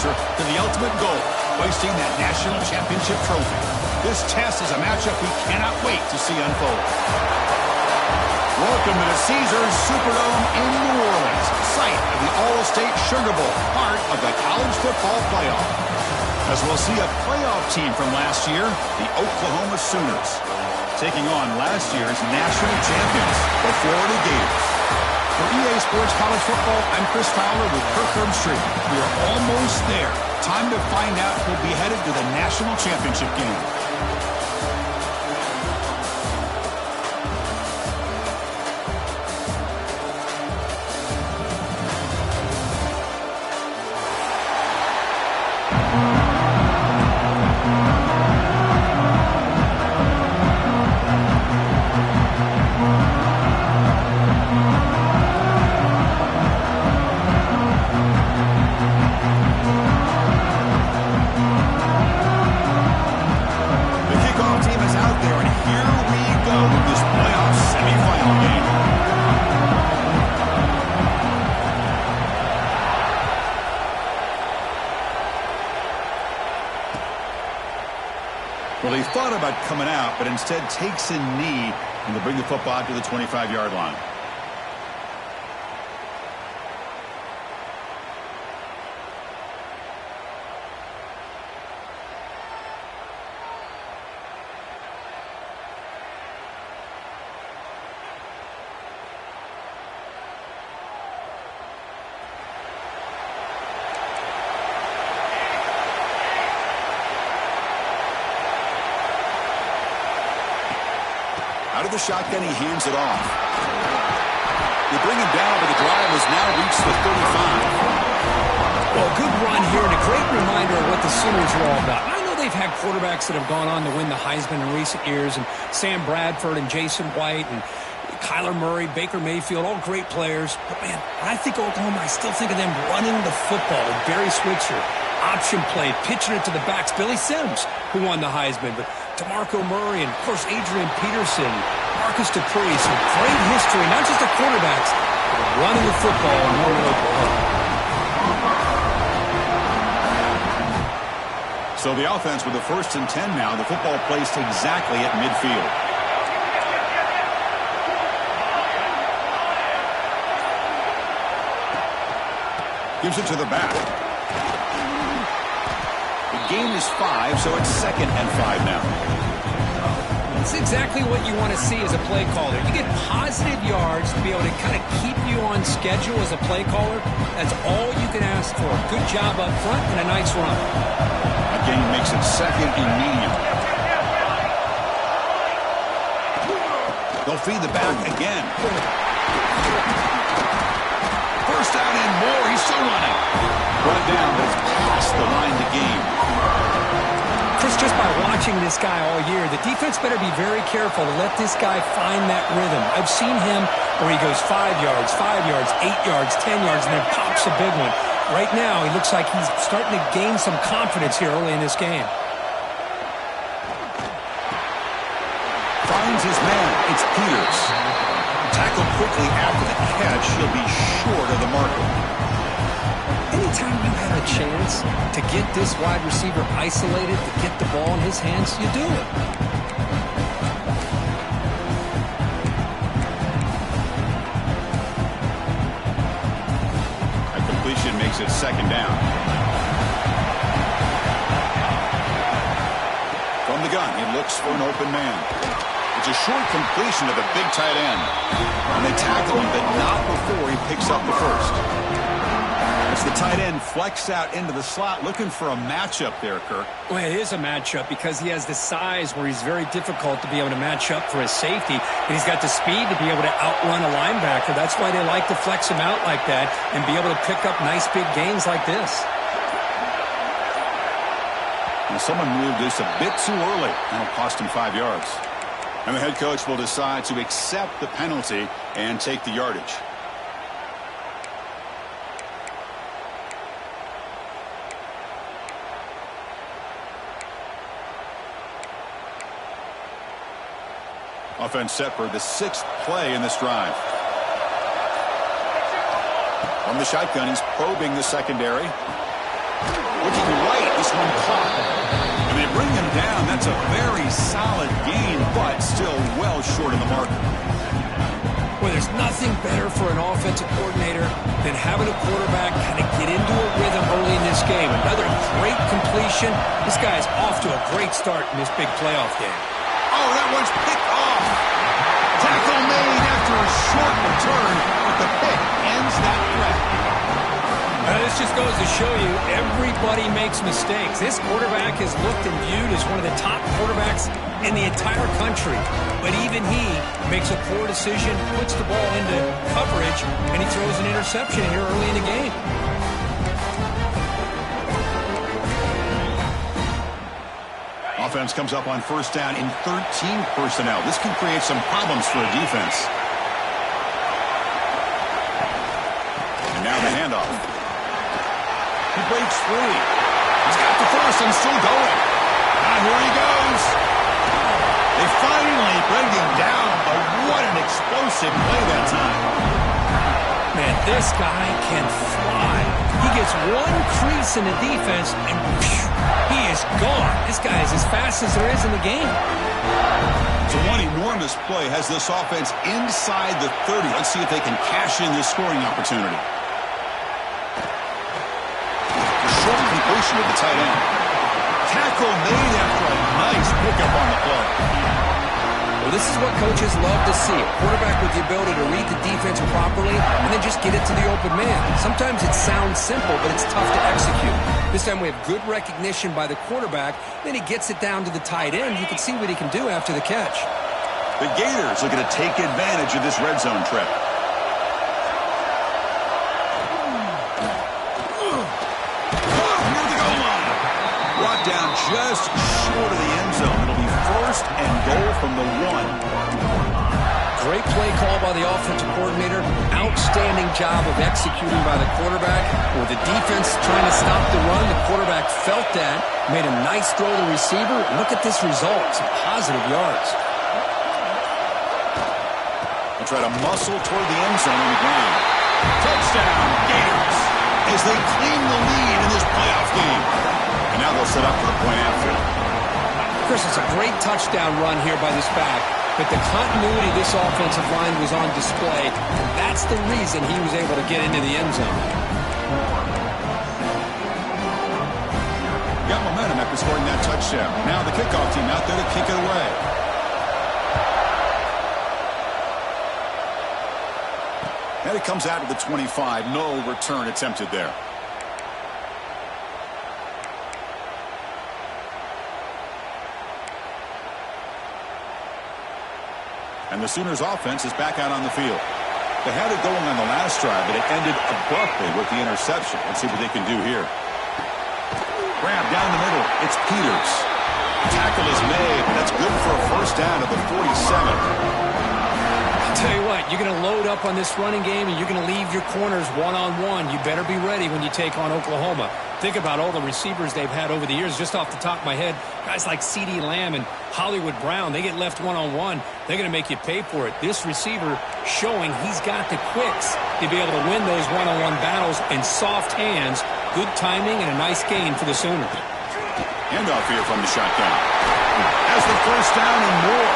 closer to the ultimate goal, hoisting that national championship trophy. This test is a matchup we cannot wait to see unfold. Welcome to the Caesars Superdome in New Orleans, site of the All-State Sugar Bowl, part of the college football playoff. As we'll see a playoff team from last year, the Oklahoma Sooners, taking on last year's national champions, the Florida Gators. For EA Sports College Football, I'm Chris Fowler with Kirk Herbstreit. We are almost there. Time to find out who'll be headed to the national championship game. Well, he thought about coming out, but instead takes a knee and will bring the football out to the 25-yard line. Out of the shotgun, he hands it off. They bring him down, but the drive has now reached the 35. Well, good run here and a great reminder of what the Sooners are all about. I know they've had quarterbacks that have gone on to win the Heisman in recent years, and Sam Bradford and Jason White and Kyler Murray, Baker Mayfield, all great players. But, man, when I think of Oklahoma, I still think of them running the football with Barry Switzer. Option play, pitching it to the backs. Billy Sims, who won the Heisman, but DeMarco Murray and, of course, Adrian Peterson, Marcus Dupree. Some great history, not just the quarterbacks, but running the football in Northern Oklahoma. So the offense with the 1st and 10 now. The football placed exactly at midfield. Gives it to the back. The gain is 5, so it's 2nd and 5 now. That's exactly what you want to see as a play caller. You get positive yards to be able to kind of keep you on schedule as a play caller. That's all you can ask for. Good job up front and a nice run. That gain makes it 2nd and medium. They'll feed the back again. First down and more. He's still running. Brought down, but it's past the line to gain. Chris, just by watching this guy all year, the defense better be very careful to let this guy find that rhythm. I've seen him where he goes 5 yards, 5 yards, 8 yards, 10 yards, and then pops a big one. Right now, he looks like he's starting to gain some confidence here early in this game. Finds his man. It's Peters. Tackled quickly after the catch. He'll be short of the marker. Anytime you have a chance to get this wide receiver isolated, to get the ball in his hands, you do it. A completion makes it 2nd down. From the gun, he looks for an open man. It's a short completion to the big tight end. And they tackle him, but not before he picks up the first. As the tight end flex out into the slot, looking for a matchup there, Kirk. Well, it is a matchup because he has the size where he's very difficult to be able to match up for his safety. And he's got the speed to be able to outrun a linebacker. That's why they like to flex him out like that and be able to pick up nice big gains like this. And someone moved this a bit too early. That'll cost him 5 yards. And the head coach will decide to accept the penalty and take the yardage. Offense set for the 6th play in this drive. From the shotgun, he's probing the secondary. Looking right, this one caught. And they bring him down. That's a very solid gain, but still well short of the mark. Well, there's nothing better for an offensive coordinator than having a quarterback kind of get into a rhythm early in this game. Another great completion. This guy's off to a great start in this big playoff game. Oh, that one's picked off. Tackle made after a short return, but the pick ends that threat. This just goes to show you everybody makes mistakes. This quarterback is looked and viewed as one of the top quarterbacks in the entire country. But even he makes a poor decision, puts the ball into coverage, and he throws an interception here early in the game. Offense comes up on first down in 13 personnel. This can create some problems for a defense. And now the handoff. He breaks free. He's got the first and still going. Now here he goes. They finally bring him down, but what an explosive play that time. Man, this guy can fly. He gets one crease in the defense, and phew, he is gone. This guy is as fast as there is in the game. So one enormous play has this offense inside the 30. Let's see if they can cash in this scoring opportunity. Short completion of the tight end. Tackle made after a nice pickup on the play. Well, this is what coaches love to see. A quarterback with the ability to read the defense properly and then just get it to the open man. Sometimes it sounds simple, but it's tough to execute. This time we have good recognition by the quarterback. Then he gets it down to the tight end. You can see what he can do after the catch. The Gators looking to take advantage of this red zone trip. Brought down just short of the end zone. It'll be first and goal from the 1. Great play call by the offensive coordinator. Outstanding job of executing by the quarterback. With the defense trying to stop the run, the quarterback felt that. Made a nice throw to the receiver. Look at this result. Some positive yards. They'll try to muscle toward the end zone on the ground. Touchdown, Gators, as they claim the lead in this playoff game. And now they'll set up for the point after. Chris, it's a great touchdown run here by this back, but the continuity of this offensive line was on display, and that's the reason he was able to get into the end zone. Got momentum after scoring that touchdown. Now the kickoff team out there to kick it away. And it comes out to the 25. No return attempted there. And the Sooners offense is back out on the field. They had it going on the last drive, but it ended abruptly with the interception. Let's see what they can do here. Grab down the middle. It's Peters. Tackle is made, but that's good for a first down at the 47. I'll tell you what, you're going to load up on this running game, and you're going to leave your corners one-on-one. You better be ready when you take on Oklahoma. Think about all the receivers they've had over the years. Just off the top of my head, guys like CeeDee Lamb and Hollywood Brown, they get left one-on-one. They're going to make you pay for it. This receiver showing he's got the quicks to be able to win those one-on-one battles in soft hands. Good timing and a nice gain for the Sooners. Handoff here from the shotgun. Has the first down and more.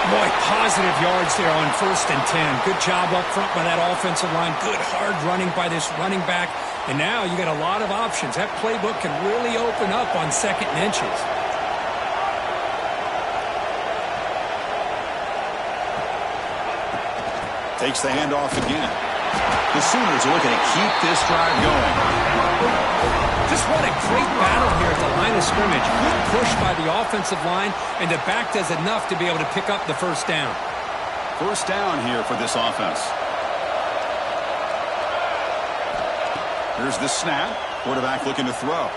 Boy, positive yards there on 1st and 10. Good job up front by that offensive line. Good hard running by this running back. And now you got a lot of options. That playbook can really open up on 2nd and inches. Takes the handoff again. The Sooners are looking to keep this drive going. Just what a great battle here at the line of scrimmage. Good push by the offensive line, and the back does enough to be able to pick up the first down. First down here for this offense. Here's the snap. Quarterback looking to throw.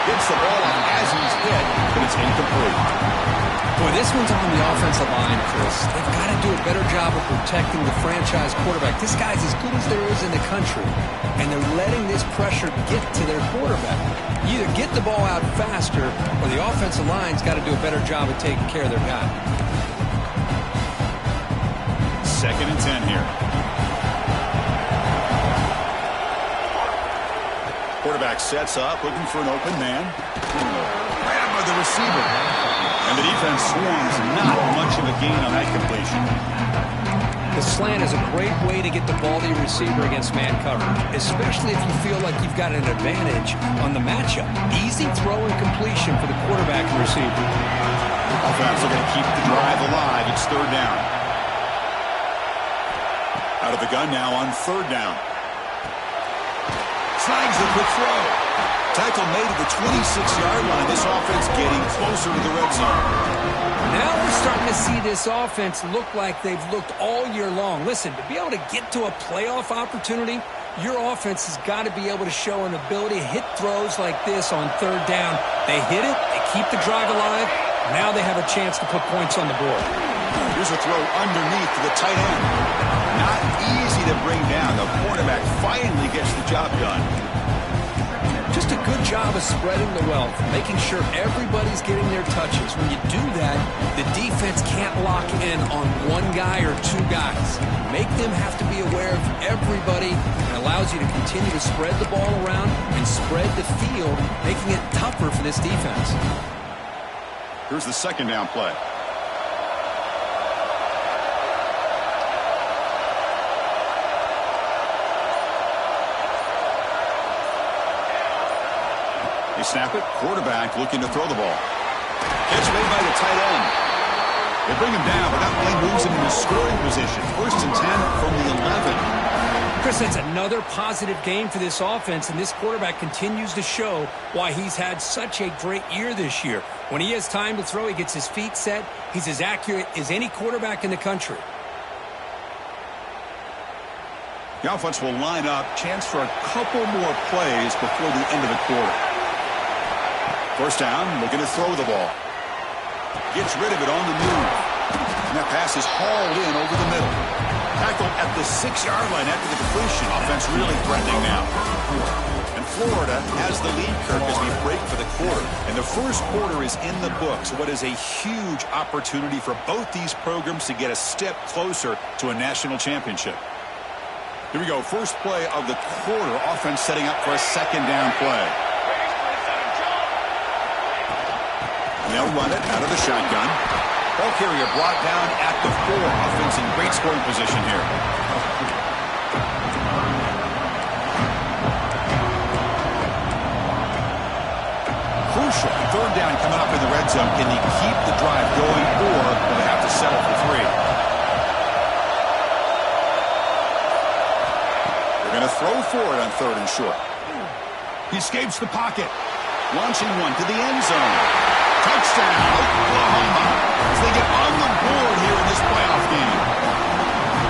Gets the ball off as he's hit, but it's incomplete. Boy, this one's on the offensive line, Chris. They've got to do a better job of protecting the franchise quarterback. This guy's as good as there is in the country, and they're letting this pressure get to their quarterback. You either get the ball out faster, or the offensive line's got to do a better job of taking care of their guy. 2nd and 10 here. Quarterback sets up, looking for an open man. Grabbed by the receiver. And the defense swarms, not much of a gain on that completion. The slant is a great way to get the ball to your receiver against man coverage, especially if you feel like you've got an advantage on the matchup. Easy throw and completion for the quarterback and receiver. Offense looking to keep the drive alive. It's third down. Out of the gun now on third down. Snags the quick throw. Tackle made at the 26-yard line. This offense getting closer to the red zone. Now we're starting to see this offense look like they've looked all year long. Listen, to be able to get to a playoff opportunity, your offense has got to be able to show an ability to hit throws like this on third down. They hit it, they keep the drive alive. Now they have a chance to put points on the board. Here's a throw underneath to the tight end. Not easy to bring down. The quarterback finally gets the job done. Just a good job of spreading the wealth, making sure everybody's getting their touches. When you do that, the defense can't lock in on one guy or two guys. Make them have to be aware of everybody, and allows you to continue to spread the ball around and spread the field, making it tougher for this defense. Here's the second down play. They snap it. Quarterback looking to throw the ball. Catch made by the tight end. They bring him down, but that play moves him into scoring position. 1st and 10 from the 11. Chris, that's another positive game for this offense, and this quarterback continues to show why he's had such a great year this year. When he has time to throw, he gets his feet set. He's as accurate as any quarterback in the country. The offense will line up. Chance for a couple more plays before the end of the quarter. First down, looking to throw the ball. Gets rid of it on the move. And that pass is hauled in over the middle. Tackled at the 6-yard line after the completion. Offense really threatening now. And Florida has the lead, Kirk, as we break for the quarter. And the first quarter is in the books. What is a huge opportunity for both these programs to get a step closer to a national championship. Here we go. First play of the quarter. Offense setting up for a second down play. They'll run it out of the shotgun. Ball carrier brought down at the 4. Offense in great scoring position here. Crucial. Third down coming up in the red zone. Can he keep the drive going, or will they have to settle for 3? They're going to throw for it on 3rd and short. He escapes the pocket. Launching one to the end zone. Touchdown, Oklahoma, as they get on the board here in this playoff game.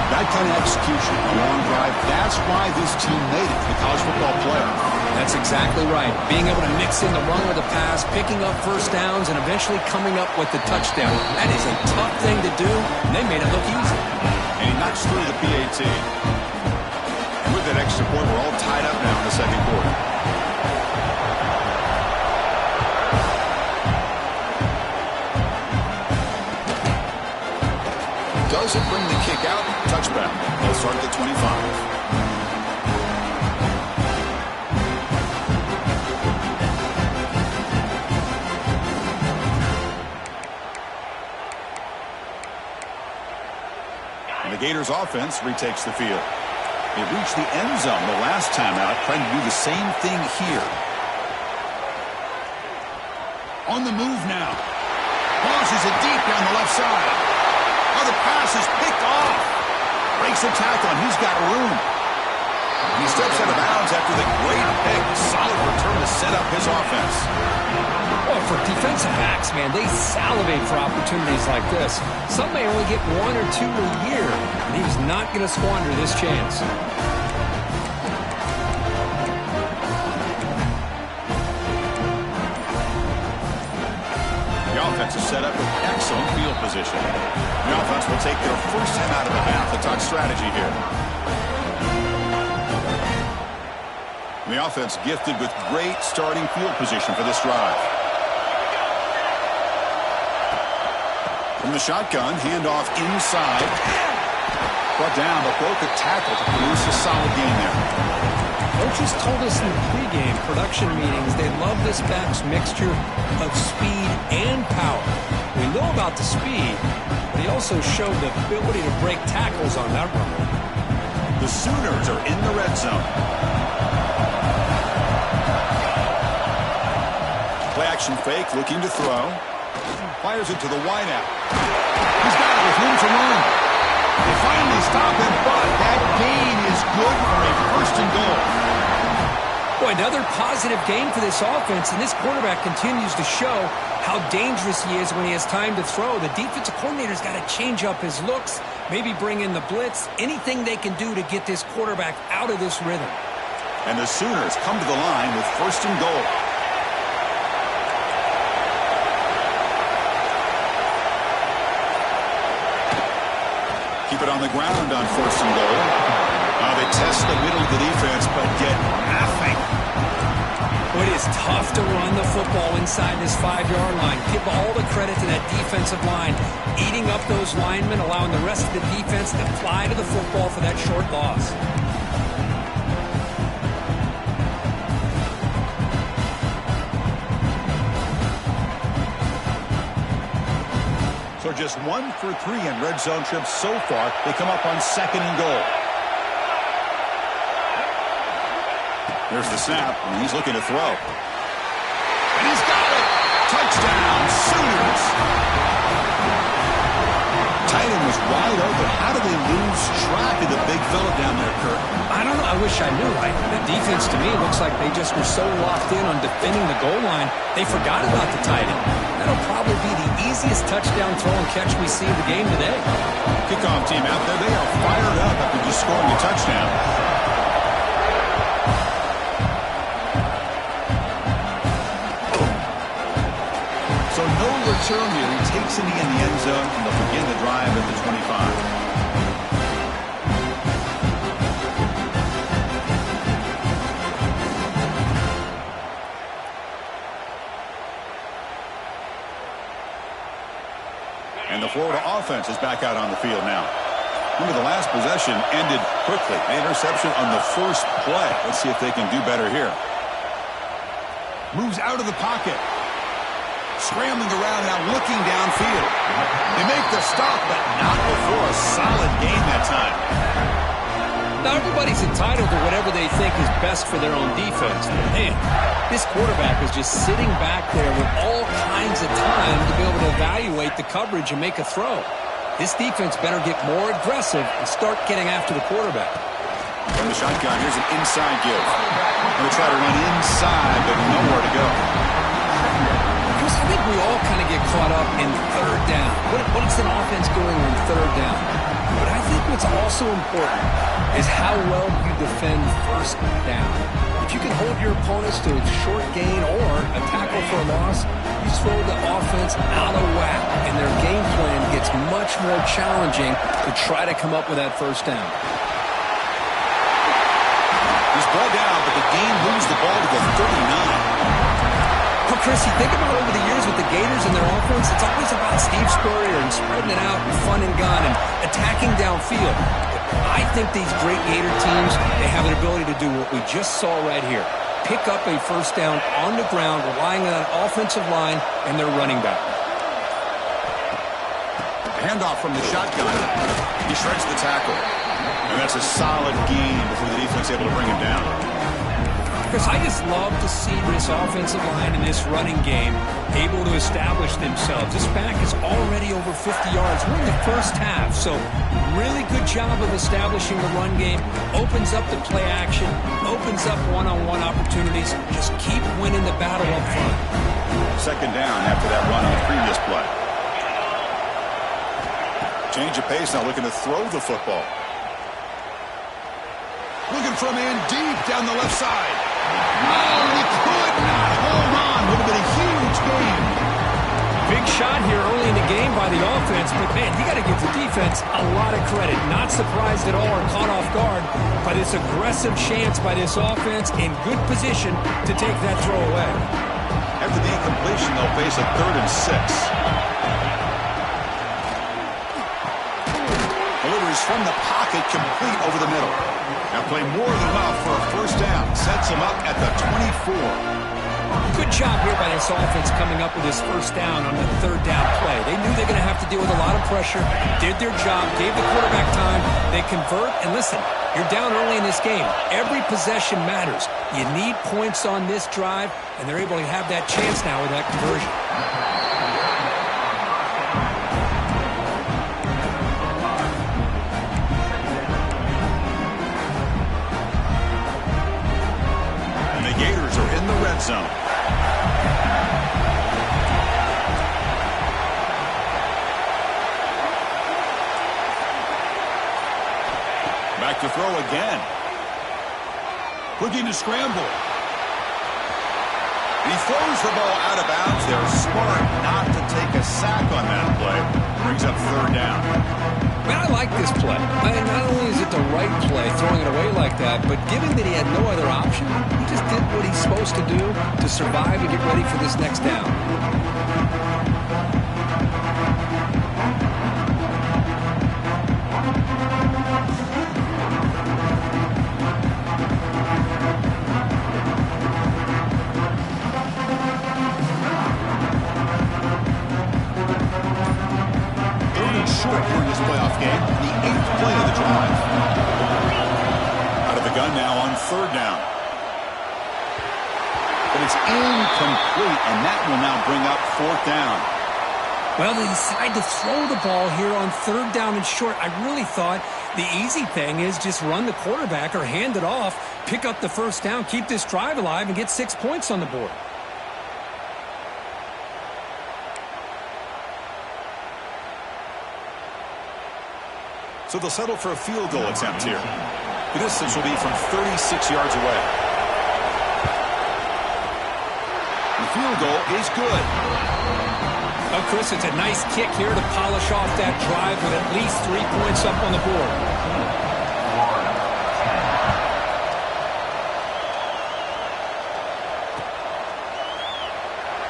That kind of execution, a long drive, that's why this team made it to the college football playoff. That's exactly right. Being able to mix in the run with the pass, picking up first downs, and eventually coming up with the touchdown. That is a tough thing to do, and they made it look easy. And he knocks through the PAT. And with that extra point, we're all tied up now in the second quarter. Doesn't bring the kick out. Touchback. They'll start at the 25. And the Gators offense retakes the field. They reached the end zone the last time out, trying to do the same thing here. On the move now. Launches it deep down the left side. Oh, the pass is picked off. Breaks the tackle, and he's got room. He steps out of bounds after the great pick. Solid return to set up his offense. Well, for defensive backs, man, they salivate for opportunities like this. Some may only get 1 or 2 a year, and he's not going to squander this chance. To set up with excellent field position. The offense will take their first time out of the half to talk strategy here. And the offense gifted with great starting field position for this drive. From the shotgun, handoff inside. Brought down, but broke a tackle to produce a solid gain there. Coaches told us in the pregame production meetings they love this back's mixture of speed and power. We know about the speed, but he also showed the ability to break tackles on that run. The Sooners are in the red zone. Play action fake, looking to throw. Fires it to the wideout. He's got it with room to run. They finally stop him, but that gain is good for a first and goal. Boy, another positive game for this offense, and this quarterback continues to show how dangerous he is when he has time to throw. The defensive coordinator's got to change up his looks, maybe bring in the blitz, anything they can do to get this quarterback out of this rhythm. And the Sooners come to the line with first and goal. Keep it on the ground on first and goal. They test the middle of the defense, but get nothing. It is tough to run the football inside this 5-yard line. Give all the credit to that defensive line, eating up those linemen, allowing the rest of the defense to fly to the football for that short loss. So just 1 for 3 in red zone trips so far. They come up on second and goal. There's the snap, and he's looking to throw. And he's got it! Touchdown, Sooners! Tight end was wide open. How do they lose track of the big fella down there, Kurt? I don't know. I wish I knew. The defense, to me, looks like they just were so locked in on defending the goal line, they forgot about the tight end. That'll probably be the easiest touchdown throw and catch we see of the game today. Kickoff team out there, they are fired up after just scoring a touchdown. So no return here. He takes it in the end zone, and they'll begin the drive at the 25. And the Florida offense is back out on the field now. Remember, the last possession ended quickly. The interception on the first play. Let's see if they can do better here. Moves out of the pocket. Scrambling around now, looking downfield. They make the stop, but not before a solid gain that time. Now, everybody's entitled to whatever they think is best for their own defense. Man, this quarterback is just sitting back there with all kinds of time to be able to evaluate the coverage and make a throw. This defense better get more aggressive and start getting after the quarterback. From the shotgun, here's an inside give. Going to try to run inside, but nowhere to go. Chris, I think we all kind of get caught up in third down. What is an offense doing on third down? But I think what's also important is how well you defend first down. If you can hold your opponents to a short gain or a tackle for a loss, you throw the offense out of whack, and their game plan gets much more challenging to try to come up with that first down. He's brought down, but the game moves the ball to the 39. Well, Chris, you think about over the years with the Gators and their offense, it's always about Steve Spurrier and spreading it out and fun and gun and attacking downfield. I think these great Gator teams, they have an ability to do what we just saw right here. Pick up a first down on the ground, relying on that offensive line and their running back. Handoff from the shotgun. He shreds the tackle. And that's a solid gain before the defense able to bring him down. Chris, I just love to see this offensive line in this running game able to establish themselves. This back is already over 50 yards. We're in the first half, so really good job of establishing the run game. Opens up the play action, opens up one-on-one opportunities. Just keep winning the battle up front. Second down after that run on the previous play. Change of pace now, looking to throw the football. Looking for a man deep down the left side. Oh, he could not hold on. Would have been a huge game. Big shot here early in the game by the offense, but man, you got to give the defense a lot of credit. Not surprised at all or caught off guard by this aggressive chance by this offense in good position to take that throw away. After the incompletion, they'll face a 3rd and 6. Delivers from the pocket, complete over the middle. Now play more than enough for a first down. Sets him up at the 24. Good job here by this offense coming up with his first down on the third down play. They knew they're going to have to deal with a lot of pressure, did their job, gave the quarterback time. They convert, and listen, you're down early in this game. Every possession matters. You need points on this drive, and they're able to have that chance now with that conversion. And the Gators are in the red zone. Back to throw again. Looking to scramble. He throws the ball out of bounds. They're smart not to take a sack on that play. Brings up third down. Man, I like this play. Not only is it the right play, throwing it away like that, but given that he had no other option, he just did what he's supposed to do to survive and get ready for this next down. Short during this playoff game, the 8th play of the drive. Out of the gun now on third down. But it's incomplete, and that will now bring up fourth down. Well, they decide to throw the ball here on third down and short. I really thought the easy thing is just run the quarterback or hand it off, pick up the first down, keep this drive alive, and get 6 points on the board. So they'll settle for a field goal attempt here. The distance will be from 36 yards away. The field goal is good. Oh, Chris, it's a nice kick here to polish off that drive with at least 3 points up on the board.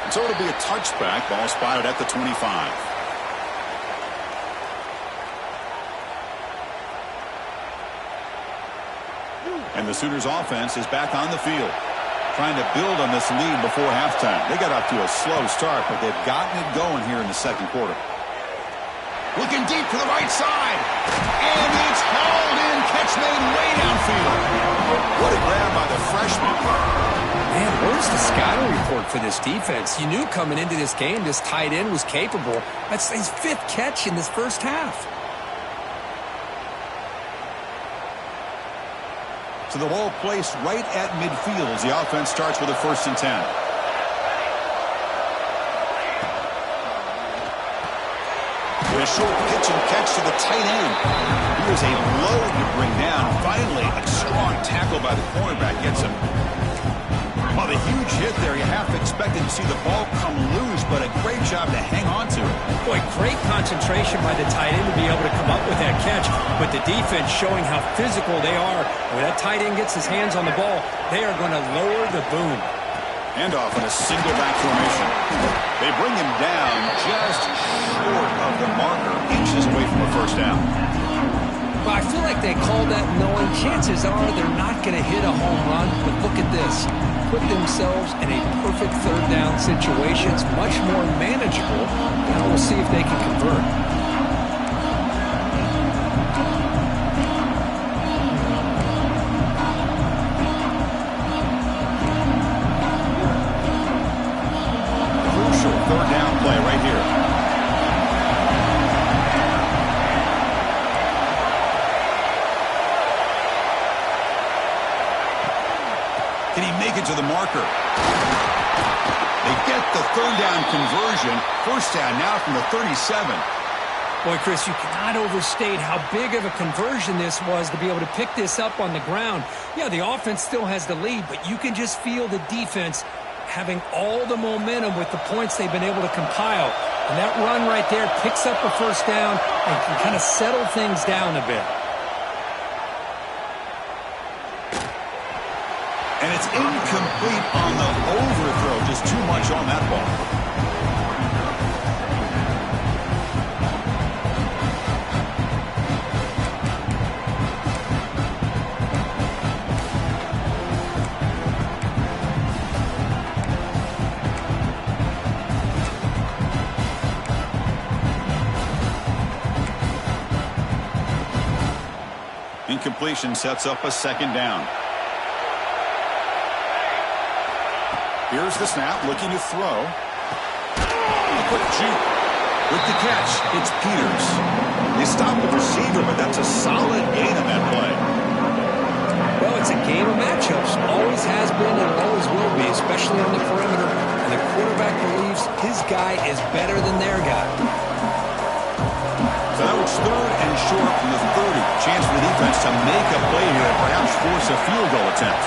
So it'll be a touchback. Ball spotted at the 25. And the Sooners offense is back on the field, trying to build on this lead before halftime. They got off to a slow start, but they've gotten it going here in the second quarter. Looking deep to the right side. And it's hauled in. Catch made way downfield. What a grab by the freshman. Man, where's the scouting report for this defense? You knew coming into this game this tight end was capable. That's his 5th catch in this first half. So the ball placed right at midfield as the offense starts with a 1st and 10. With a short pitch and catch to the tight end. Here's a load to bring down. Finally, a strong tackle by the cornerback gets him. Well, the huge hit there, you half expected to see the ball come loose, but a great job to hang on to it. Boy, great concentration by the tight end to be able to come up with that catch, but the defense showing how physical they are. When that tight end gets his hands on the ball, they are going to lower the boom. Handoff in a single back formation. They bring him down just short of the marker, inches away from a first down. Well, I feel like they called that knowing chances are they're not going to hit a home run, but look at this. Put themselves in a perfect third down situation. It's much more manageable. Now we'll see if they can convert. Crucial third down play right here. Can he make it to the marker? They get the third down conversion. First down now from the 37. Boy, Chris, you cannot overstate how big of a conversion this was to be able to pick this up on the ground. Yeah, the offense still has the lead, but you can just feel the defense having all the momentum with the points they've been able to compile. And that run right there picks up a first down and can kind of settle things down a bit. And it's incomplete on the overthrow. Just too much on that ball. incompletion sets up a second down. Here's the snap, looking to throw. A quick juke. With the catch, it's Peters. They stop the receiver, but that's a solid gain on that play. Well, it's a game of matchups. Always has been and always will be, especially on the perimeter. And the quarterback believes his guy is better than their guy. So that was third and short from the 30. Chance for the defense to make a play here and perhaps force a field goal attempt.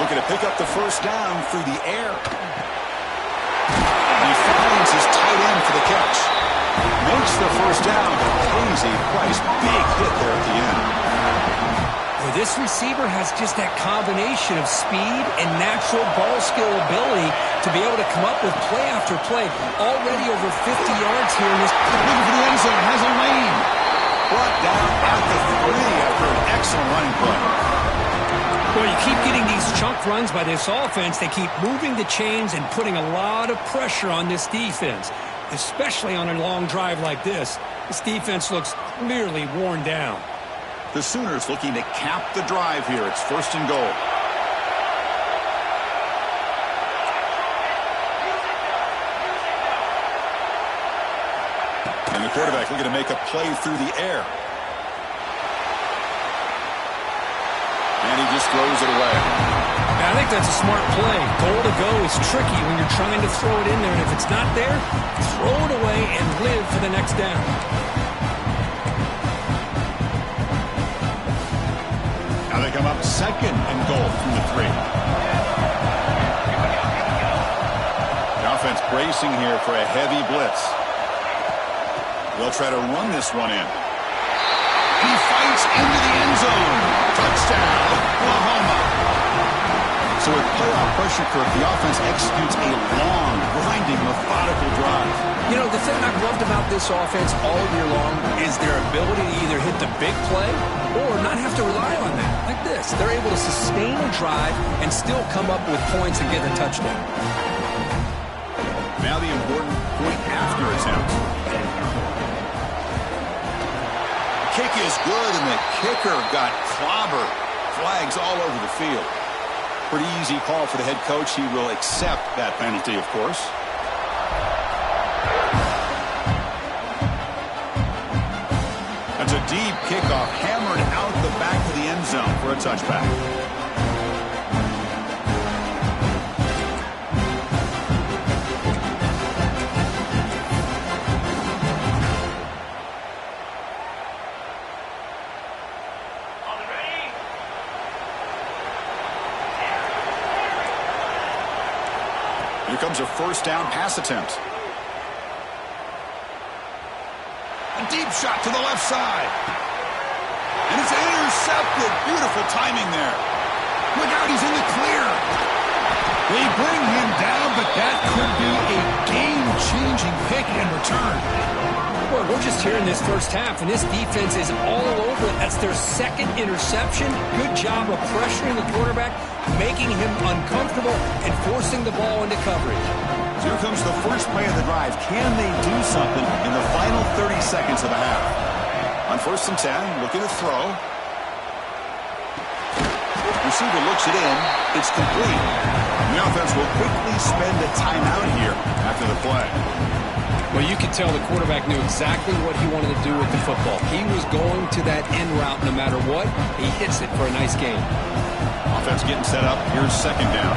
Looking to pick up the first down through the air. He finds his tight end for the catch. Makes the first down, but pays a price. Big hit there at the end. Well, this receiver has just that combination of speed and natural ball skill ability to be able to come up with play after play. Already over 50 yards here in this. Looking for the end zone, has a lane. Brought down at the 3 after an excellent running play. Well, you keep getting these chunk runs by this offense. They keep moving the chains and putting a lot of pressure on this defense, especially on a long drive like this. This defense looks clearly worn down. The Sooners looking to cap the drive here. It's first and goal. And the quarterback looking to make a play through the air. And he just throws it away. I think that's a smart play. Goal to go is tricky when you're trying to throw it in there. And if it's not there, throw it away and live for the next down. Now they come up second and goal from the 3. The offense bracing here for a heavy blitz. They'll try to run this one in. He fights into the end zone. Touchdown, Oklahoma. So with playoff pressure curve, the offense executes a long, grinding, methodical drive. You know, the thing I've loved about this offense all year long is their ability to either hit the big play or not have to rely on that. Like this. They're able to sustain a drive and still come up with points and get a touchdown. Now the important point after attempt. Kick is good, and the kicker got clobbered. Flags all over the field. Pretty easy call for the head coach. He will accept that penalty, of course. That's a deep kickoff, hammered out the back of the end zone for a touchback. Here comes a first down pass attempt. A deep shot to the left side. And it's intercepted. Beautiful timing there. Look out, he's in the clear. They bring him down, but that could be a game-changing pick in return. Boy, we're just here in this first half, and this defense is all over it. That's their second interception. Good job of pressuring the quarterback, making him uncomfortable, and forcing the ball into coverage. So here comes the first play of the drive. Can they do something in the final 30 seconds of the half? On first and 10, looking to throw. Receiver looks it in. It's complete. The offense will quickly spend a timeout here after the play. Well, you could tell the quarterback knew exactly what he wanted to do with the football. He was going to that end route no matter what. He hits it for a nice gain. Offense getting set up. Here's second down.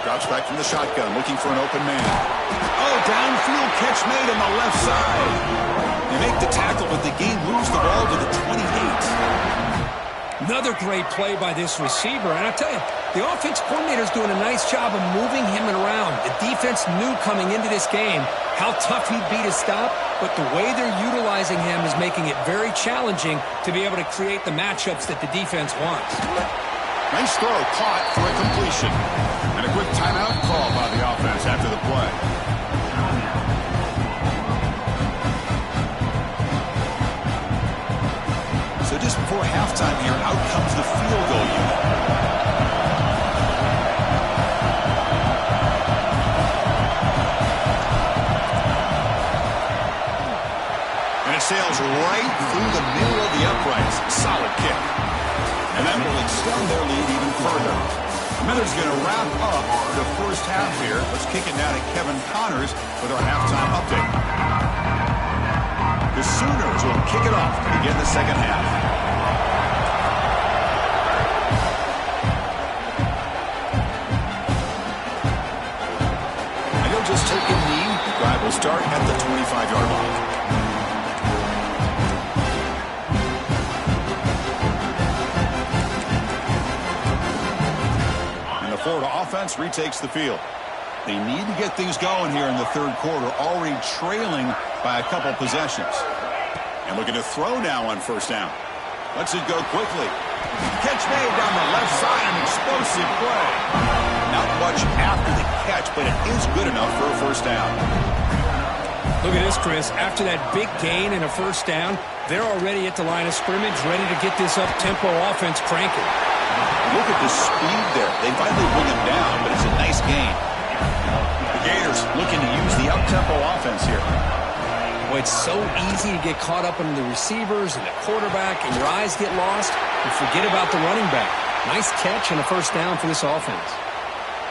Drops back from the shotgun, looking for an open man. Oh, downfield catch made on the left side. They make the tackle, but the game moves the ball to the 28. Another great play by this receiver. And I tell you, the offense coordinator's doing a nice job of moving him around. The defense knew coming into this game how tough he'd be to stop, but the way they're utilizing him is making it very challenging to be able to create the matchups that the defense wants. Nice throw, caught for a completion. And a quick timeout call by the offense after the play. So just before halftime here, out comes the field goal unit. And it's sailed And that will extend their lead even further. The Miners going to wrap up the first half here. Let's kick it now to Kevin Connors with our halftime update. The Sooners will kick it off to begin the second half. And he'll just take a knee. The drive will start at the 25-yard line. Florida offense retakes the field. They need to get things going here in the third quarter, already trailing by a couple possessions. And looking to throw now on first down. Lets it go quickly. Catch made down the left side, an explosive play. Not much after the catch, but it is good enough for a first down. Look at this, Chris. After that big gain and a first down, they're already at the line of scrimmage, ready to get this up-tempo offense cranking. Look at the speed there. They finally bring him down, but it's a nice gain. The Gators looking to use the up-tempo offense here. Well, it's so easy to get caught up in the receivers and the quarterback, and your eyes get lost, and forget about the running back. Nice catch and a first down for this offense.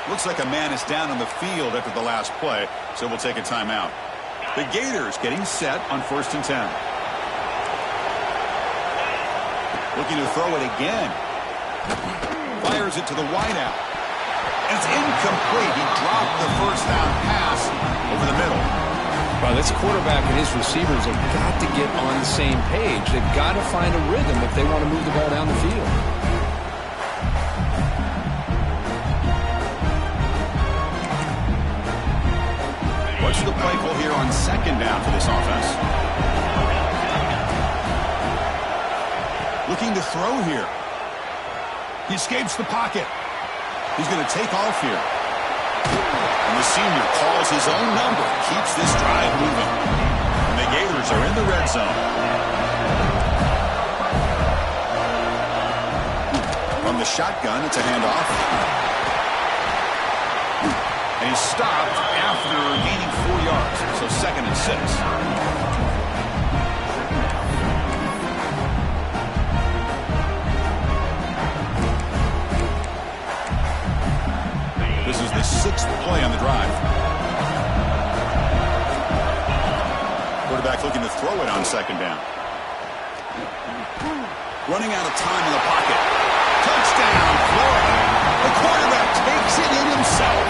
Looks like a man is down on the field after the last play, so we'll take a timeout. The Gators getting set on 1st and 10. Looking to throw it again. Fires it to the wideout. And it's incomplete. He dropped the first down pass over the middle. Well, this quarterback and his receivers have got to get on the same page. They've got to find a rhythm if they want to move the ball down the field. What's the play call here on second down for this offense? Looking to throw here. He escapes the pocket. He's going to take off here. And the senior calls his own number, keeps this drive moving. And the Gators are in the red zone. From the shotgun, it's a handoff. And he's stopped after gaining 4 yards. So 2nd and 6. This is the 6th play on the drive. Quarterback looking to throw it on second down. Running out of time in the pocket. Touchdown, Florida. The quarterback takes it in himself.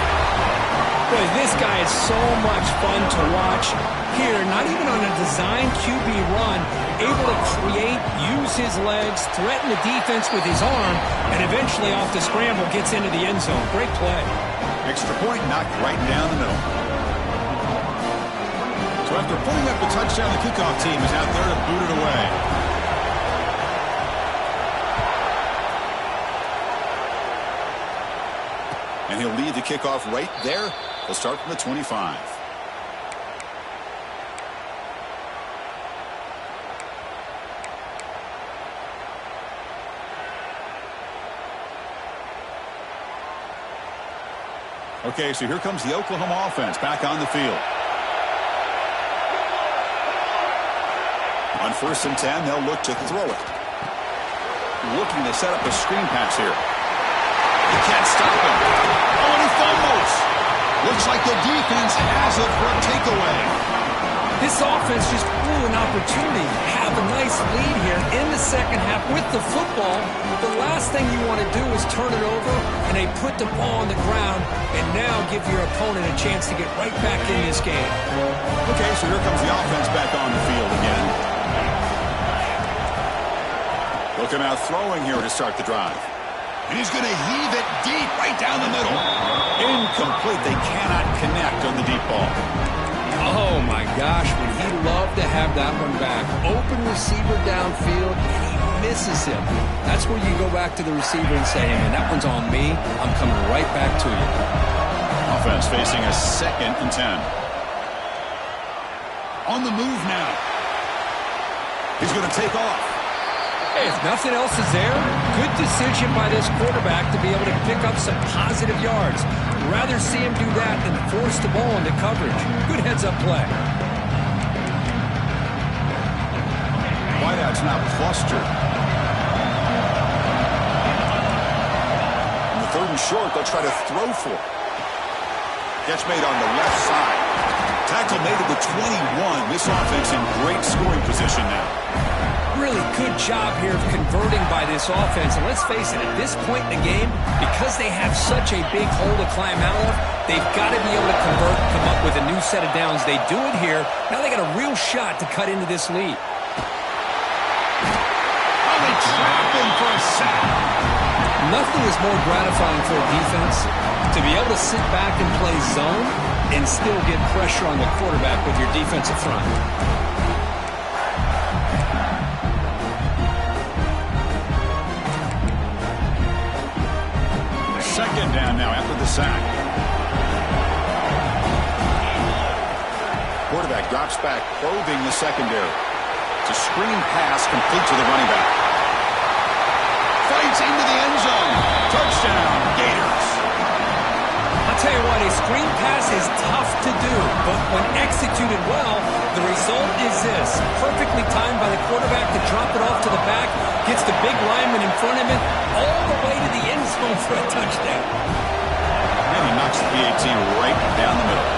Boy, this guy is so much fun to watch. Here, not even on a design QB run, able to create, use his legs, threaten the defense with his arm, and eventually off the scramble gets into the end zone. Great play. Extra point knocked right down the middle. So after putting up the touchdown, the kickoff team is out there to boot it away. And he'll lead the kickoff right there. They'll start from the 25. Okay, so here comes the Oklahoma offense back on the field. On 1st and 10, they'll look to throw it. Looking to set up a screen pass here. He can't stop him. Oh, and he fumbles. Looks like the defense has it for a takeaway. This offense just blew an opportunity to have a nice lead here in the second half with the football. The last thing you want to do is turn it over, and they put the ball on the ground and now give your opponent a chance to get right back in this game. Okay, so here comes the offense back on the field again. Looking out throwing here to start the drive. And he's going to heave it deep right down the middle. Incomplete. They cannot connect on the deep ball. Oh, my gosh, would he love to have that one back. Open receiver downfield, and he misses him. That's where you go back to the receiver and say, hey, man, that one's on me. I'm coming right back to you. Offense facing a 2nd and 10. On the move now. He's going to take off. Hey, if nothing else is there, good decision by this quarterback to be able to pick up some positive yards. Rather see him do that than force the ball into coverage. Good heads-up play. Wideout's now clustered. and short. They'll try to throw for it. Catch made on the left side. Tackle made at the 21. This offense in great scoring position now. Really good job here of converting by this offense. And let's face it, at this point in the game, because they have such a big hole to climb out of, they've got to be able to convert and come up with a new set of downs. They do it here. Now they got a real shot to cut into this lead. Oh, they trap him for a sack. Nothing is more gratifying for a defense to be able to sit back and play zone and still get pressure on the quarterback with your defensive front. Second down now after the sack. Quarterback drops back, probing the secondary. It's a screen pass complete to the running back. Fights into the end zone. Touchdown, Gators. I'll tell you what, a screen pass is tough to do, but when executed well, the result is this. Perfectly timed by the quarterback to drop it off to the back, gets the big lineman in front of him, all the way to the end zone for a touchdown. And he knocks the PAT right down the middle.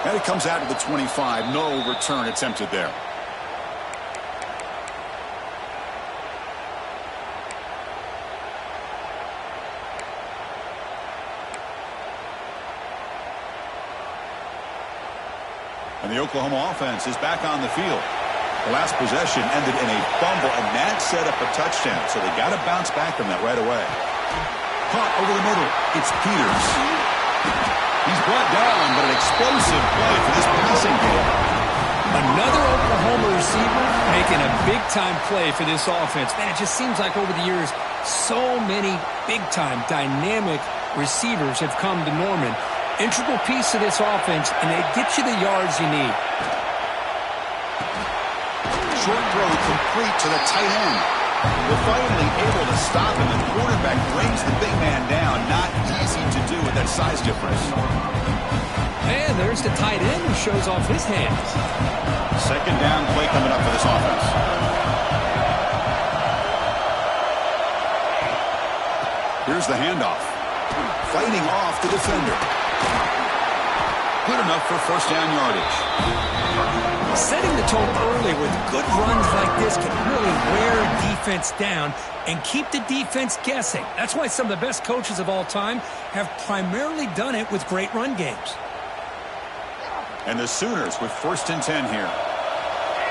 And it comes out to the 25. No return attempted there. And the Oklahoma offense is back on the field. The last possession ended in a fumble, and that set up a touchdown. So they got to bounce back from that right away. Caught over the middle. It's Peters. He's brought down, but an explosive play for this passing game. Another Oklahoma receiver making a big-time play for this offense. Man, it just seems like over the years, so many big-time, dynamic receivers have come to Norman. Integral piece of this offense, and they get you the yards you need. Short throw complete to the tight end. They're finally able to stop him. The quarterback brings the big man down. Not easy to do with that size difference. And there's the tight end who shows off his hands. Second down play coming up for this offense. Here's the handoff. Fighting off the defender. Good enough for first down yardage. Setting the tone early with good runs like this can really wear a defense down and keep the defense guessing. That's why some of the best coaches of all time have primarily done it with great run games. And the Sooners with 1st and 10 here.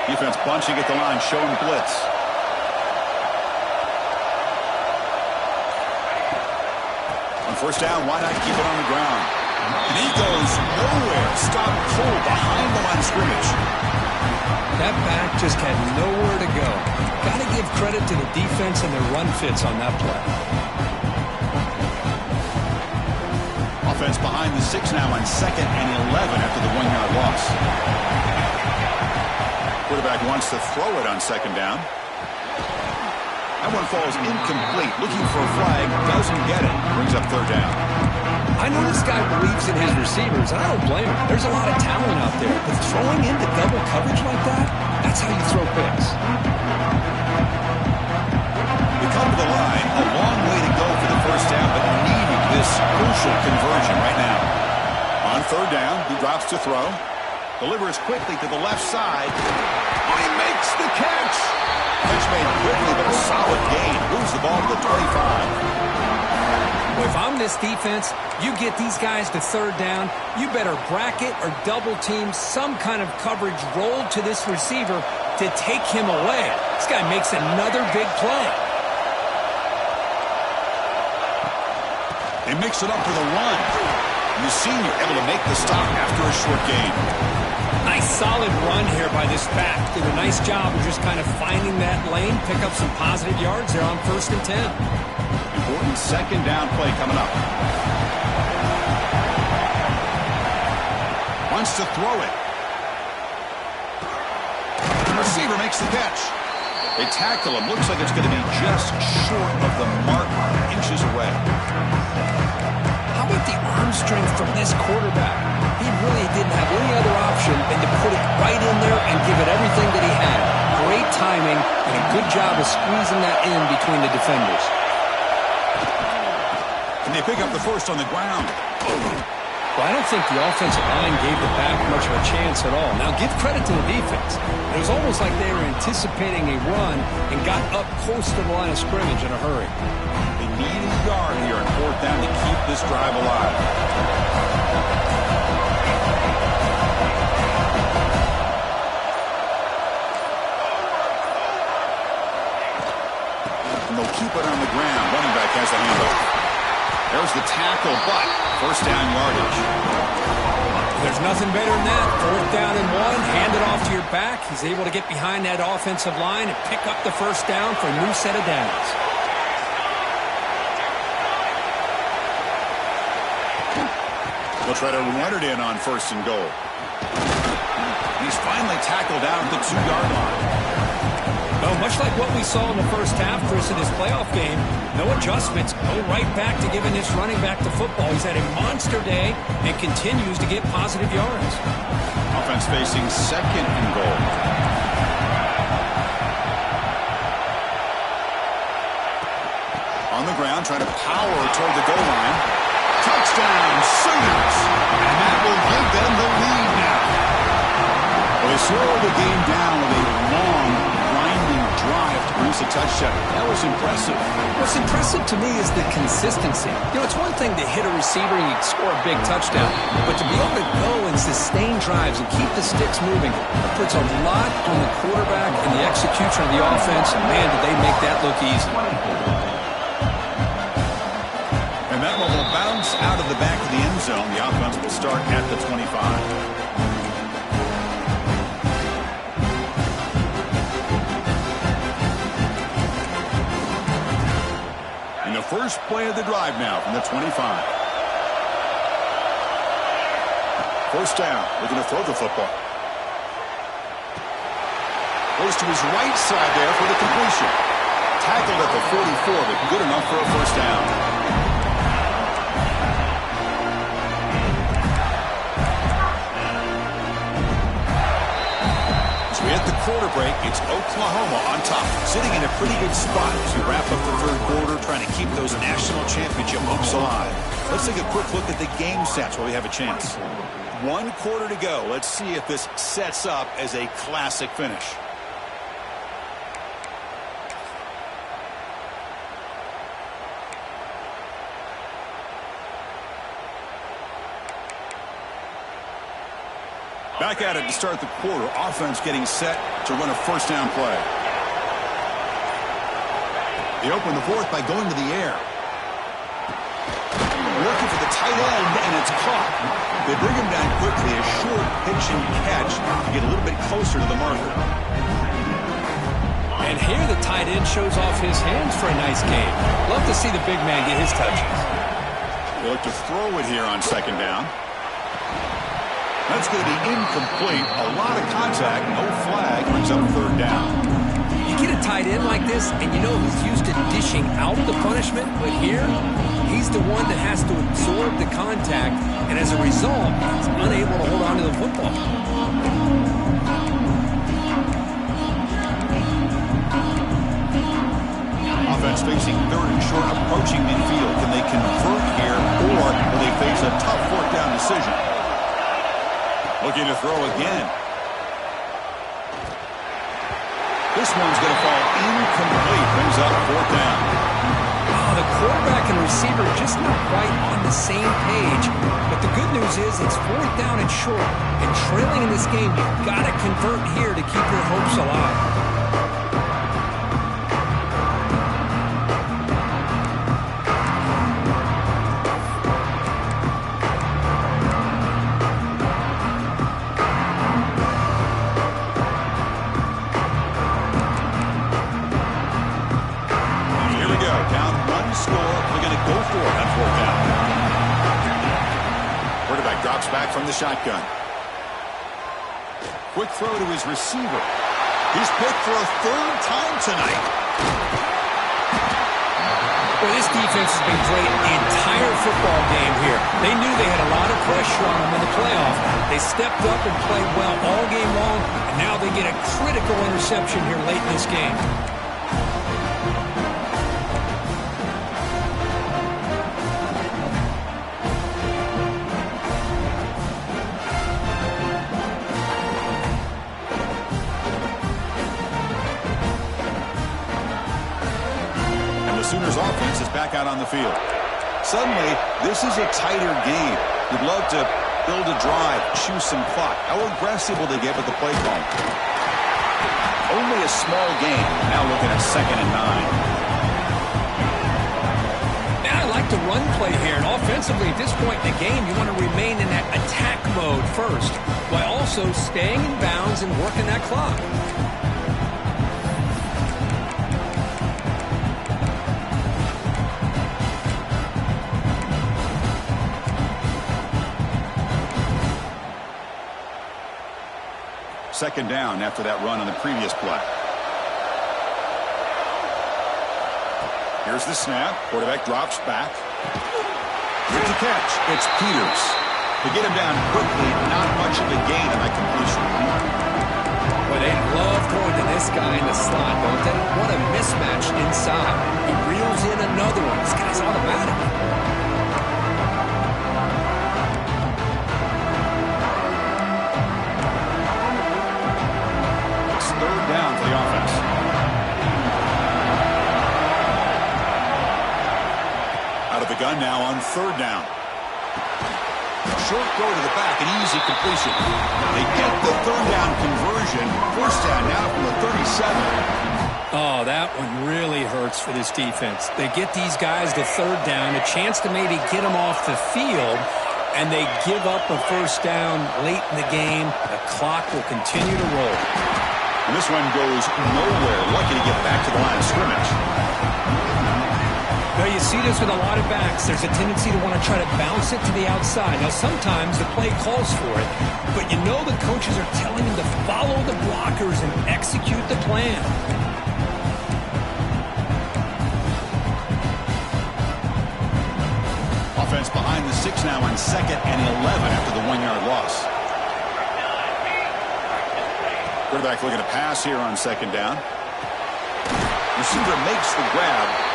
Defense bunching at the line, showing blitz. On first down, why not keep it on the ground? And he goes nowhere. Stop cold behind the line of scrimmage. That back just had nowhere to go. Got to give credit to the defense and their run fits on that play. Offense behind the 6 now on 2nd and 11 after the 1-yard loss. Quarterback wants to throw it on 2nd down. That one falls incomplete. Looking for a flag. Doesn't get it. Brings up 3rd down. I know this guy believes in his receivers, and I don't blame him. There's a lot of talent out there, but throwing into double coverage like that, that's how you throw picks. We come to the line. A long way to go for the first down, but needing this crucial conversion right now. On 3rd down, he drops to throw. Delivers quickly to the left side. Oh, he makes the catch. Catch made quickly, but a solid gain. Moves the ball to the 25. If I'm this defense, you get these guys to 3rd down, you better bracket or double team some kind of coverage roll to this receiver to take him away. This guy makes another big play. They mix it up with a run. The senior able to make the stop after a short gain. Nice solid run here by this back. Did a nice job of just kind of finding that lane, pick up some positive yards there on 1st and 10. Important 2nd down play coming up. Wants to throw it. The receiver makes the catch. They tackle him. Looks like it's going to be just short of the mark, inches away. How about the arm strength from this quarterback? He really didn't have any other option than to put it right in there and give it everything that he had. Great timing, and good job of squeezing that in between the defenders. And they pick up the first on the ground. Well, I don't think the offensive line gave the back much of a chance at all. Now, give credit to the defense. It was almost like they were anticipating a run and got up close to the line of scrimmage in a hurry. They need a yard here on 4th down to keep this drive alive. And they'll keep it on the ground. Running back has the handoff. There's the tackle, but first down yardage. There's nothing better than that. 4th down and 1. Hand it off to your back. He's able to get behind that offensive line and pick up the first down for a new set of downs. They'll try to run it in on 1st and goal. He's finally tackled down at the 2-yard line. Well, much like what we saw in the first half, Chris, in his playoff game, no adjustments, go right back to giving this running back the football. He's had a monster day and continues to get positive yards. Offense facing 2nd and goal. On the ground, trying to power toward the goal line. Touchdown, Sooners! And that will give them the lead now. Well, they slowed the game down with a long, grinding drive to produce a touchdown. That was impressive. What's impressive to me is the consistency. You know, it's one thing to hit a receiver and you score a big touchdown, but to be able to go and sustain drives and keep the sticks moving, it puts a lot on the quarterback and the execution of the offense, and man, did they make that look easy. And that one will bounce out of the back of the end zone. The offense will start at the 25. First play of the drive now from the 25. First down, looking to throw the football. Goes to his right side there for the completion. Tackled at the 44, but good enough for a first down. As we hit the quarter break, it's Oklahoma on top, sitting in a pretty good spot as we wrap up the 3rd quarter, trying to keep those national championship hopes alive. Let's take a quick look at the game stats while we have a chance. 1 quarter to go. Let's see if this sets up as a classic finish. Back at it to start the quarter. Offense getting set to run a first down play. They open the 4th by going to the air. Looking for the tight end, and it's caught. They bring him down quickly. A short pitch and catch to get a little bit closer to the marker. And here the tight end shows off his hands for a nice game. Love to see the big man get his touches. They look to throw it here on 2nd down. That's going to be incomplete. A lot of contact. No flag. Brings up 3rd down. You get a tight end like this, and you know he's used to dishing out the punishment, but here, he's the one that has to absorb the contact, and as a result, he's unable to hold on to the football. Offense facing 3rd and short, approaching midfield. Can they convert here, or will they face a tough 4th down decision? Looking to throw again. This one's going to fall incomplete. Brings up 4th down. Oh, the quarterback and receiver just not quite on the same page. But the good news is it's 4th down and short. And trailing in this game, you've got to convert here to keep your hopes alive. Back from the shotgun. Quick throw to his receiver. He's picked for a 3rd time tonight. Well, this defense has been great the entire football game here. They knew they had a lot of pressure on them in the playoff. They stepped up and played well all game long, and now they get a critical interception here late in this game. Sooners offense is back out on the field. Suddenly, this is a tighter game. You'd love to build a drive, choose some clock. How aggressive will they get with the play call? Only a small game. Now looking at 2nd and 9. I like the run play here. And offensively, at this point in the game, you want to remain in that attack mode first, while also staying in bounds and working that clock. Second down after that run on the previous play. Here's the snap. Quarterback drops back. Here's the catch. It's Peters. To get him down quickly, not much of a gain on that completion. Well, they love going to this guy in the slot, don't they? What a mismatch inside. He reels in another one. This guy's automatic. Gun now on 3rd down. Short throw to the back, an easy completion. They get the 3rd down conversion. 1st down now from the 37. Oh, that one really hurts for this defense. They get these guys the 3rd down, a chance to maybe get them off the field, and they give up a 1st down late in the game. The clock will continue to roll. And this one goes nowhere. Lucky to get back to the line of scrimmage. Now, you see this with a lot of backs. There's a tendency to want to try to bounce it to the outside. Now, sometimes the play calls for it, but you know the coaches are telling them to follow the blockers and execute the plan. Offense behind the 6 now on 2nd and 11 after the 1-yard loss. Quarterback looking to pass here on 2nd down. Receiver makes the grab.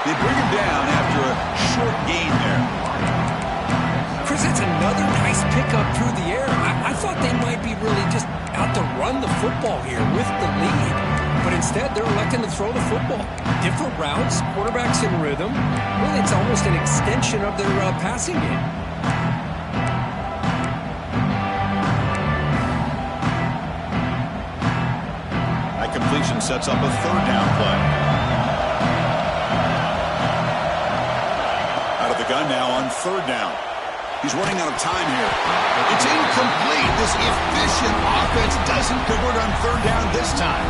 They bring him down after a short gain there. Chris, it's another nice pickup through the air. I thought they might be really just out to run the football here with the lead. But instead, they're electing to throw the football. Different routes, quarterbacks in rhythm. Really, it's almost an extension of their passing game. That completion sets up a 3rd down play. The gun now on 3rd down. He's running out of time here. It's incomplete. This efficient offense doesn't convert on 3rd down this time.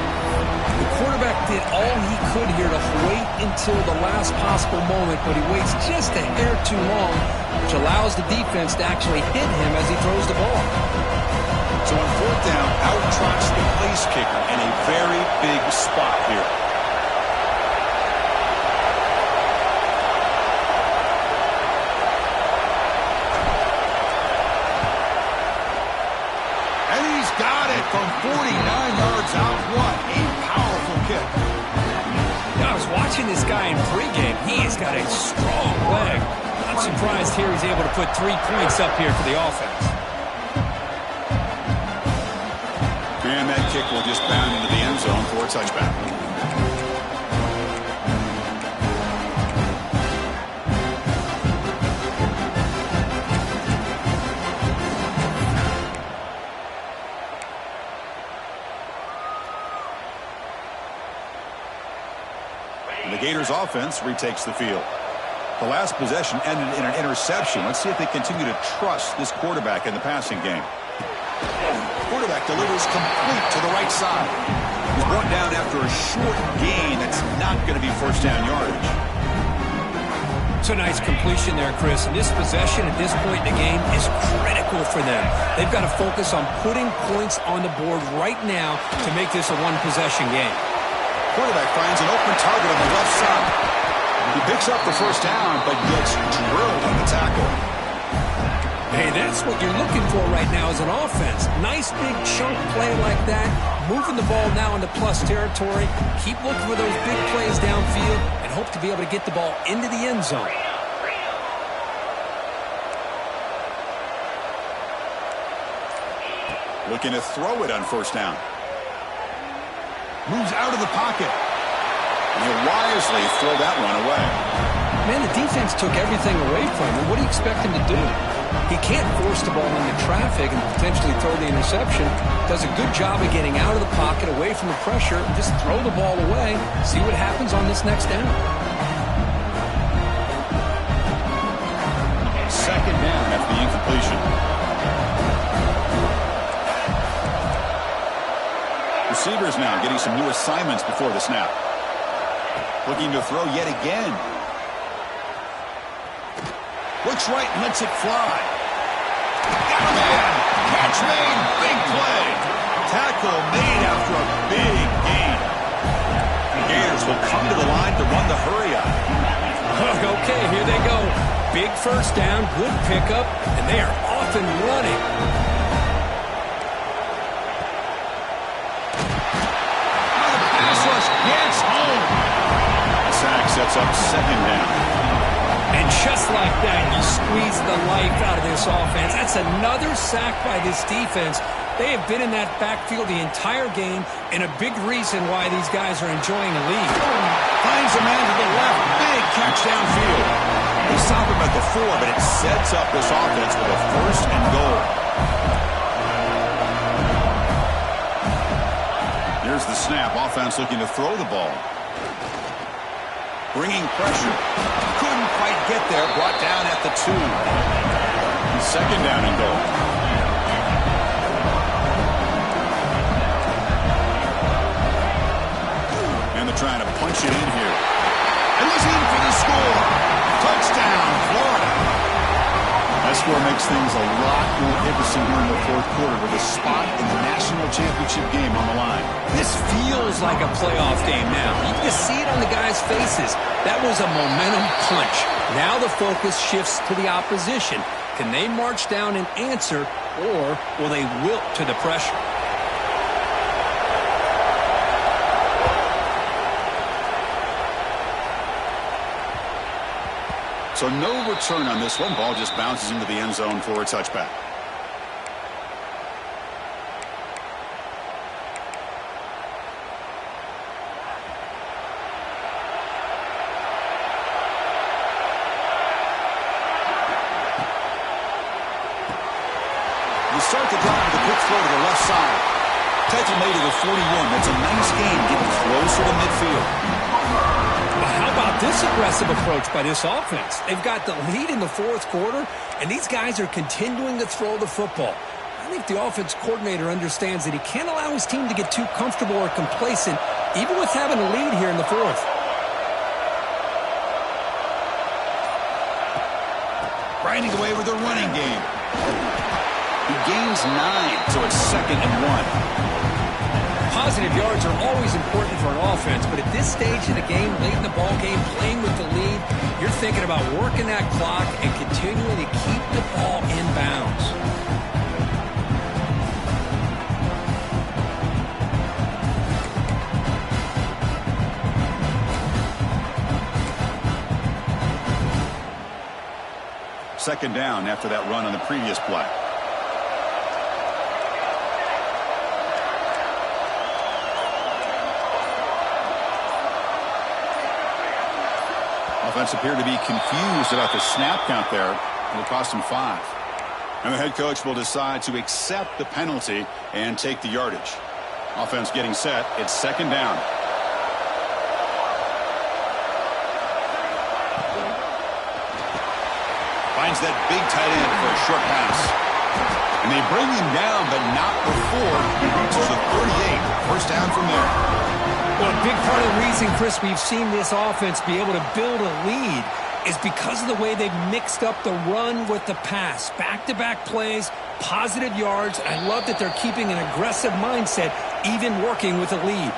The quarterback did all he could here to wait until the last possible moment, but he waits just a hair too long, which allows the defense to actually hit him as he throws the ball. So on 4th down, out trots the place kicker in a very big spot here. From 49 yards out, what a powerful kick. I was watching this guy in pregame. He has got a strong leg. I'm surprised here he's able to put 3 points up here for the offense. And that kick will just bound into the end zone for a touchback. Gators offense retakes the field. The last possession ended in an interception. Let's see if they continue to trust this quarterback in the passing game. Quarterback delivers complete to the right side. He's brought down after a short gain. That's not going to be 1st down yardage. It's a nice completion there, Chris. And this possession at this point in the game is critical for them. They've got to focus on putting points on the board right now to make this a one-possession game. Quarterback finds an open target on the left side. He picks up the 1st down, but gets drilled on the tackle. Hey, that's what you're looking for right now as an offense. Nice big chunk play like that. Moving the ball now into plus territory. Keep looking for those big plays downfield and hope to be able to get the ball into the end zone. Looking to throw it on 1st down. Moves out of the pocket. And he'll wisely throw that one away. Man, the defense took everything away from him. What do you expect him to do? He can't force the ball into traffic and potentially throw the interception. Does a good job of getting out of the pocket, away from the pressure, and just throw the ball away. See what happens on this next down. Second down after the incompletion. Receivers now getting some new assignments before the snap. Looking to throw yet again. Looks right and lets it fly. Got a man. Catch made. Big play. Tackle made after a big gain. The Gators will come to the line to run the hurry up. Okay, here they go. Big first down, good pickup, and they are off and running. The pass rush gets home. The sack sets up second down. And just like that, you squeeze the life out of this offense. That's another sack by this defense. They have been in that backfield the entire game, and a big reason why these guys are enjoying the lead. Finds a man to the left. Big catch downfield. They stop him at the 4, but it sets up this offense with a first and goal. Here's the snap. Offense looking to throw the ball. Bringing pressure. Couldn't quite get there. Brought down at the 2. Second down and goal. And they're trying to punch it in here. And he's in for the score. Touchdown, Florida. That score makes things a lot more interesting here in the fourth quarter with a spot in the national championship game on the line. This feels like a playoff game now. You can just see it on the guys' faces. That was a momentum punch. Now the focus shifts to the opposition. Can they march down and answer, or will they wilt to the pressure? So no return on this one. Ball just bounces into the end zone for a touchback. You start the drive with a quick throw to the left side. Tackle made to the 41. That's a nice gain, getting closer to midfield. How about this aggressive approach by this offense? They've got the lead in the fourth quarter, and these guys are continuing to throw the football. I think the offense coordinator understands that he can't allow his team to get too comfortable or complacent, even with having a lead here in the fourth. Grinding away with a running game. He gains 9, so it's second and 1. Positive yards are always important for an offense, but at this stage of the game, late in the ball game, playing with the lead, you're thinking about working that clock and continuing to keep the ball in bounds. Second down after that run on the previous play. Offense appeared to be confused about the snap count there. It'll cost him 5. And the head coach will decide to accept the penalty and take the yardage. Offense getting set. It's second down. Finds that big tight end for a short pass. And they bring him down, but not before he reaches the 38. First down from there. Well, a big part of the reason, Chris, we've seen this offense be able to build a lead is because of the way they've mixed up the run with the pass. Back-to-back plays, positive yards. I love that they're keeping an aggressive mindset, even working with a lead.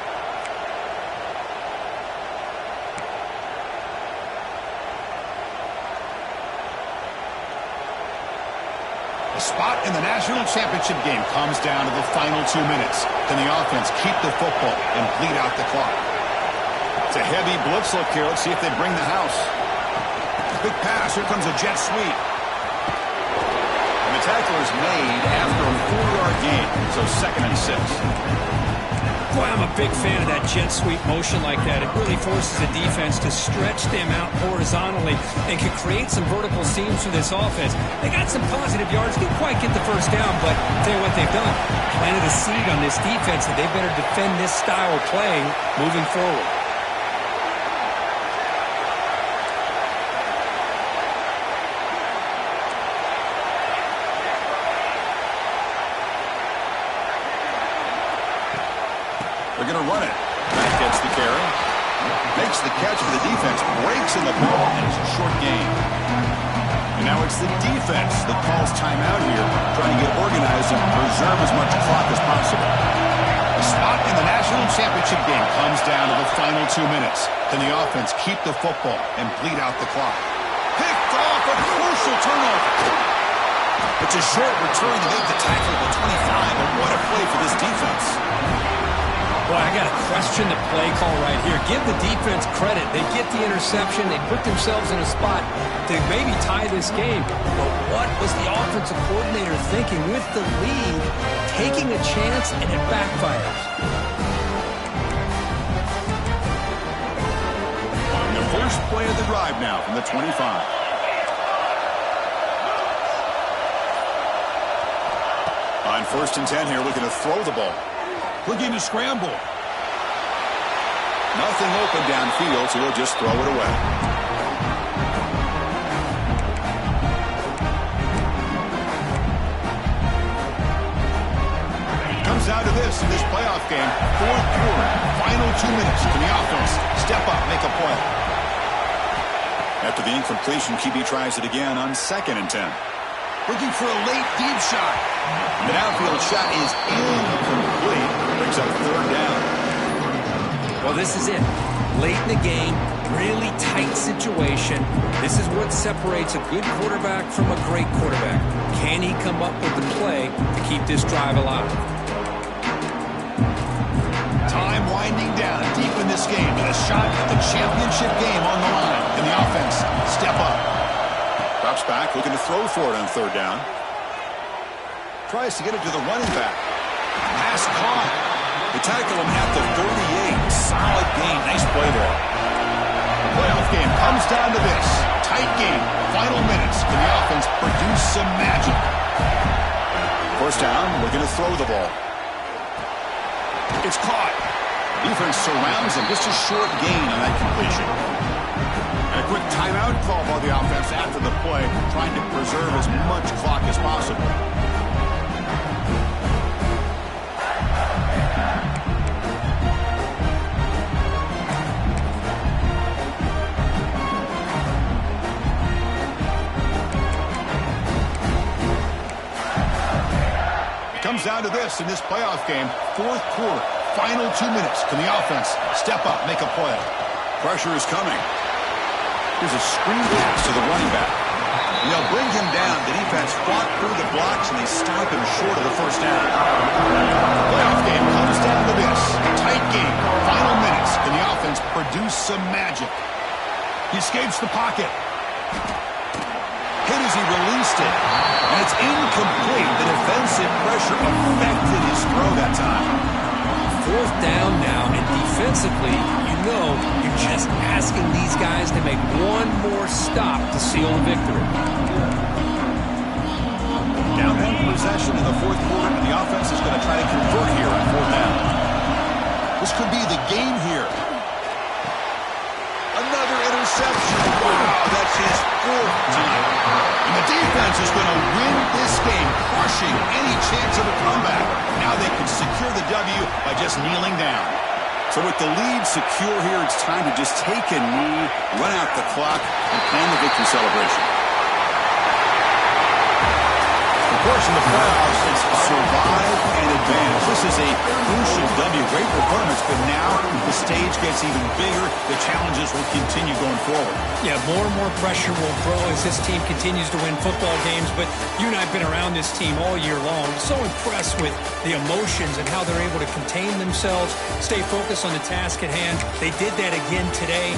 The spot in the national championship game comes down to the final 2 minutes. Can the offense keep the football and bleed out the clock? It's a heavy blitz look here. Let's see if they bring the house. Big pass. Here comes a jet sweep. And the tackle is made after a 4-yard gain. So second and 6. Boy, I'm a big fan of that jet sweep motion like that. It really forces the defense to stretch them out horizontally and can create some vertical seams for this offense. They got some positive yards. Didn't quite get the first down, but I'll tell you what they've done. Planted a seed on this defense that they better defend this style of playing moving forward. They're going to run it. That gets the carry. Makes the catch for the defense. Breaks in the ball, and it's a short gain. And now it's the defense that calls timeout here, trying to get organized and preserve as much clock as possible. The spot in the national championship game comes down to the final 2 minutes. Can the offense keep the football and bleed out the clock? Picked off a crucial turnover. It's a short return to make the tackle at the 25, but what a play for this defense. Boy, I got to question the play call right here. Give the defense credit. They get the interception. They put themselves in a spot to maybe tie this game. But what was the offensive coordinator thinking with the lead, taking a chance, and it backfires? On the first play of the drive now from the 25. On 1st and 10 here, looking to throw the ball. Looking to scramble. Nothing open downfield, so he'll just throw it away. Comes down to this in this playoff game. 4th quarter, final 2 minutes. Can the offense step up, make a play? After the incompletion, QB tries it again on 2nd and 10. Looking for a late deep shot. The downfield shot is incomplete. Brings up 3rd down. Well, this is it. Late in the game, really tight situation. This is what separates a good quarterback from a great quarterback. Can he come up with the play to keep this drive alive? Time winding down deep in this game. And a shot at the championship game on the line. Can the offense step up? Drops back, looking to throw for it on 3rd down. Tries to get it to the running back. Pass caught. They tackle him at the 38. Solid gain. Nice play there. The playoff game comes down to this. Tight game. Final minutes. Can the offense produce some magic? 1st down. Looking to throw the ball. It's caught. Defense surrounds him. Just a short gain on that completion. And a quick timeout call by the offense after the play, trying to preserve as much clock as possible. Comes down to this in this playoff game. 4th quarter, final 2 minutes. Can the offense step up, make a play? Pressure is coming. Here's a screen pass to the running back. And they'll bring him down. The defense fought through the blocks, and they stop him short of the 1st down. The playoff game comes down to this. Tight game, final minutes. Can the offense produce some magic? He escapes the pocket. Hit as he released it. And it's incomplete. The defensive pressure affected his throw that time. 4th down now, and defensively, you know you're just asking these guys to make one more stop to seal the victory. Down one possession in the 4th quarter, and the offense is going to try to convert here on 4th down. This could be the game here. Another interception. Wow, that's his 4th time. And the defense is going to win this game, crushing any chance of a comeback. Now they can secure the W by just kneeling down. So with the lead secure here, it's time to just take a knee, run out the clock, and plan the victory celebration. Of course, in the playoffs, it's survive and advance. This is a crucial W. Great performance, but now the stage gets even bigger. The challenges will continue going forward. Yeah, more and more pressure will grow as this team continues to win football games. But you and I have been around this team all year long. So impressed with the emotions and how they're able to contain themselves, stay focused on the task at hand. They did that again today.